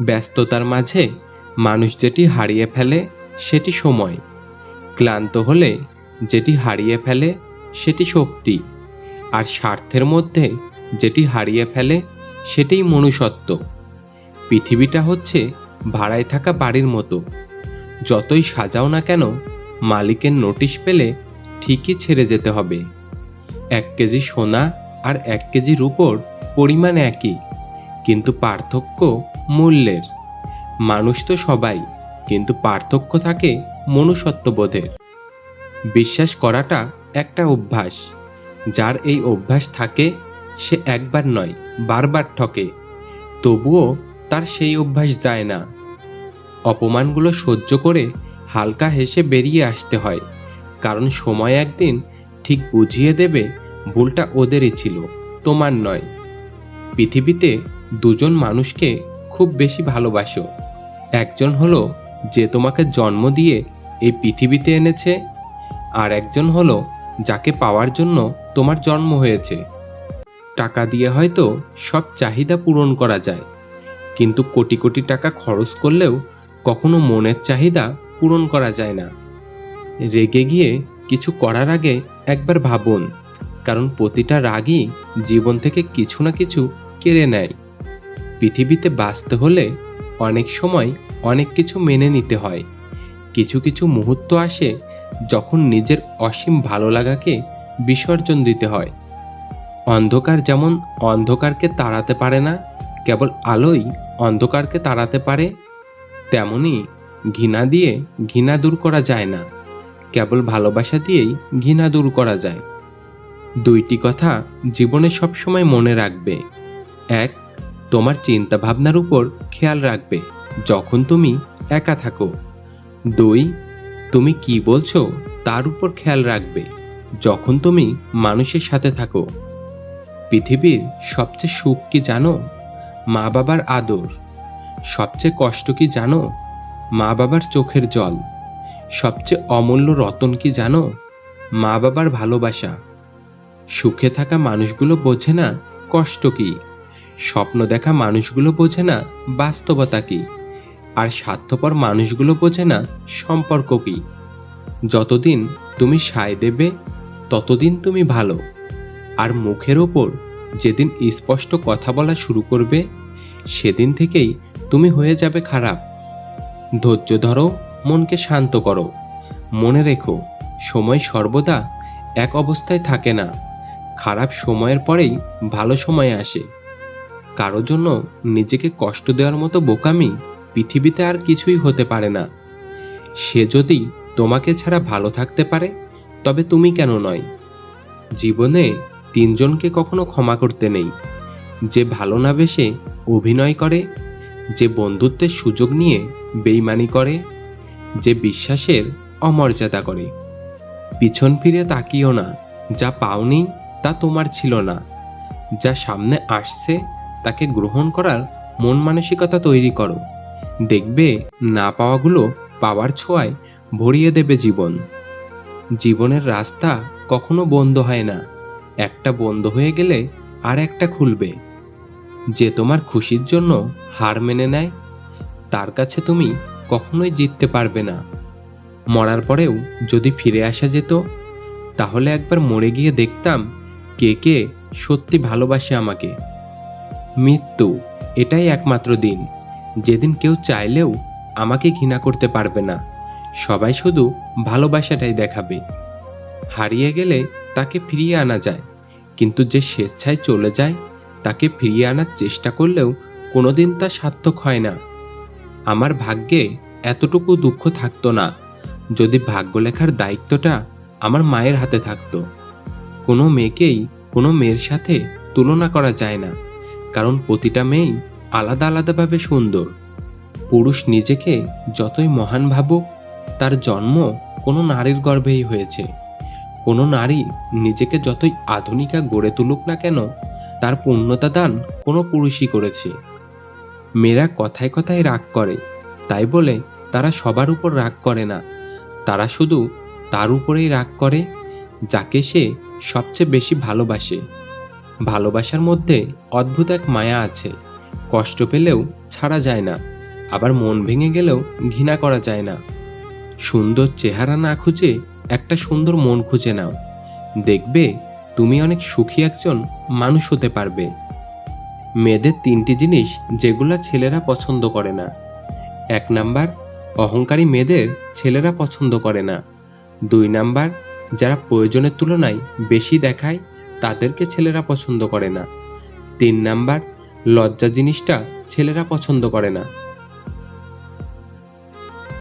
ব্যস্ততার মাঝে মানুষ যেটি হারিয়ে ফেলে সেটি সময়, ক্লান্ত হলে যেটি হারিয়ে ফেলে সেটি শক্তি, আর স্বার্থের মধ্যে যেটি হারিয়ে ফেলে সেটিই মনুষ্যত্ব। পৃথিবীটা হচ্ছে ভাড়ায় থাকা বাড়ির মতো, যতই সাজাও না কেন মালিকের নোটিশ পেলে ঠিকই ছেড়ে যেতে হবে। 1 কেজি সোনা আর 1 কেজি রূপোর পরিমাণ একই, কিন্তু পার্থক্য মূল্যের। মানুষ তো সবাই, কিন্তু পার্থক্য থাকে মনুষ্যত্ববোধের। বিশ্বাস করাটা একটা অভ্যাস, যার এই অভ্যাস থাকে সে একবার নয় বারবার ঠকে, তবুও তার সেই অভ্যাস যায় না। অপমানগুলো সহ্য করে হালকা হেসে বেরিয়ে আসতে হয়, কারণ সময় একদিন ঠিক বুঝিয়ে দেবে ভুলটা ওদেরই ছিল, তোমার নয়। পৃথিবীতে দুজন মানুষকে খুব বেশি ভালোবাসো। একজন হলো যে তোমাকে জন্ম দিয়ে এই পৃথিবীতে এনেছে, আর একজন হলো যাকে পাওয়ার জন্য তোমার জন্ম হয়েছে। টাকা দিয়ে হয়তো সব চাহিদা পূরণ করা যায়, কিন্তু কোটি কোটি টাকা খরচ করলেও কখনো মনের চাহিদা পূরণ করা যায় না। রেগে গিয়ে কিছু করার আগে একবার ভাবুন, কারণ প্রতিটা রাগই জীবন থেকে কিছু না কিছু কেড়ে নেয়। পৃথিবীতে বাঁচতে হলে অনেক সময় অনেক কিছু মেনে নিতে হয়। কিছু কিছু মুহূর্ত আসে যখন নিজের অসীম ভালো লাগাকে বিসর্জন দিতে হয়। অন্ধকার যেমন অন্ধকারকে তাড়াতে পারে না, কেবল আলোই অন্ধকারকে তাড়াতে পারে, তেমনি ঘৃণা দিয়ে ঘৃণা দূর করা যায় না, কেবল ভালোবাসা দিয়েই ঘৃণা দূর করা যায়। 2টি কথা জীবনে সবসময় মনে রাখবে। 1, তোমার চিন্তা ভাবনার উপর খেয়াল রাখবে যখন তুমি একা থাকো। 2, তুমি কি বলছো তার উপর খেয়াল রাখবে যখন তুমি মানুষের সাথে থাকো। পৃথিবীর সবচেয়ে সুখ কি জানো? মা বাবার আদর। সবচেয়ে কষ্ট কি জানো? মা বাবার চোখের জল। সবচেয়ে অমূল্য রতন কি জানো? মা বাবার ভালোবাসা। সুখে থাকা মানুষগুলো বোঝে না কষ্ট কি, স্বপ্ন দেখা মানুষগুলো বোঝে না বাস্তবতা কি, আর স্বার্থপর মানুষগুলো বোঝে না সম্পর্ক কি। যতদিন তুমি সায় দেবে ততদিন তুমি ভালো, আর মুখের ওপর যেদিন স্পষ্ট কথা বলা শুরু করবে সেদিন থেকেই তুমি হয়ে যাবে খারাপ। ধৈর্য ধরো, মনকে শান্ত করো। মনে রেখো, সময় সর্বদা এক অবস্থায় থাকে না। খারাপ সময়ের পরেই ভালো সময় আসে। কারো জন্য নিজেকে কষ্ট দেওয়ার মতো বোকামি পৃথিবীতে আর কিছুই হতে পারে না। সে যদি তোমাকে ছাড়া ভালো থাকতে পারে, তবে তুমি কেন নয়? জীবনে 3জনকে কখনো ক্ষমা করতে নেই: যে ভালো না বেসে অভিনয় করে, যে বন্ধুত্বের সুযোগ নিয়ে বেইমানি করে, যে বিশ্বাসের অমর্যাদা করে। পিছন ফিরে তাকিও না, যা পাওনি তা তোমার ছিল না। যা সামনে আসছে তাকে গ্রহণ করার মন মানসিকতা তৈরি করো। দেখবে না পাওয়াগুলো পাওয়ার ছোঁয়ায় ভরিয়ে দেবে জীবন। জীবনের রাস্তা কখনো বন্ধ হয় না, একটা বন্ধ হয়ে গেলে আর একটা খুলবে। যে তোমার খুশির জন্য হার মেনে নেয়, তার কাছে তুমি কখনোই জিততে পারবে না। মরার পরেও যদি ফিরে আসা যেত, তাহলে একবার মরে গিয়ে দেখতাম কে কে সত্যি ভালোবাসে আমাকে। মৃত্যু এটাই একমাত্র দিন যেদিন কেউ চাইলেও আমাকে ঘৃণা করতে পারবে না। সবাই শুধু ভালোবাসাটাই দেখাবে। হারিয়ে গেলে তাকে ফিরিয়ে আনা যায়, কিন্তু যে স্বেচ্ছায় চলে যায় তাকে ফিরিয়ে আনার চেষ্টা করলেও কোনোদিন তা সার্থক হয় না। আমার ভাগ্যে এতটুকু দুঃখ থাকতো না যদি ভাগ্য লেখার দায়িত্বটা আমার মায়ের হাতে থাকতো। কোনো মেয়েকেই কোনো মেয়ের সাথে তুলনা করা যায় না, কারণ প্রতিটা মেয়েই আলাদা আলাদাভাবে সুন্দর। পুরুষ নিজেকে যতই মহান ভাবুক, তার জন্ম কোনো নারীর গর্ভেই হয়েছে। কোনো নারী নিজেকে যতই আধুনিকা গড়ে তুলুক না কেন, তার পূর্ণতা দান কোনো পুরুষই করেছে। মেয়েরা কথায় কথায় রাগ করে, তাই বলে তারা সবার উপর রাগ করে না। তারা শুধু তার উপরেই রাগ করে যাকে সে সবচেয়ে বেশি ভালোবাসে। ভালোবাসার মধ্যে অদ্ভুত এক মায়া আছে, কষ্ট পেলেও ছাড়া যায় না, আবার মন ভেঙে গেলেও ঘৃণা করা যায় না। সুন্দর চেহারা না খুঁজে একটা সুন্দর মন খুঁজে নাও, দেখবে তুমি অনেক সুখী একজন মানুষ হতে পারবে। মেয়েদের 3টি জিনিস যেগুলা ছেলেরা পছন্দ করে না। 1 নাম্বার, অহংকারী মেয়েদের ছেলেরা পছন্দ করে না। 2 নাম্বার, যারা প্রয়োজনের তুলনায় বেশি দেখায় তাদেরকে ছেলেরা পছন্দ করে না। 3 নাম্বার, লজ্জা জিনিসটা ছেলেরা পছন্দ করে না।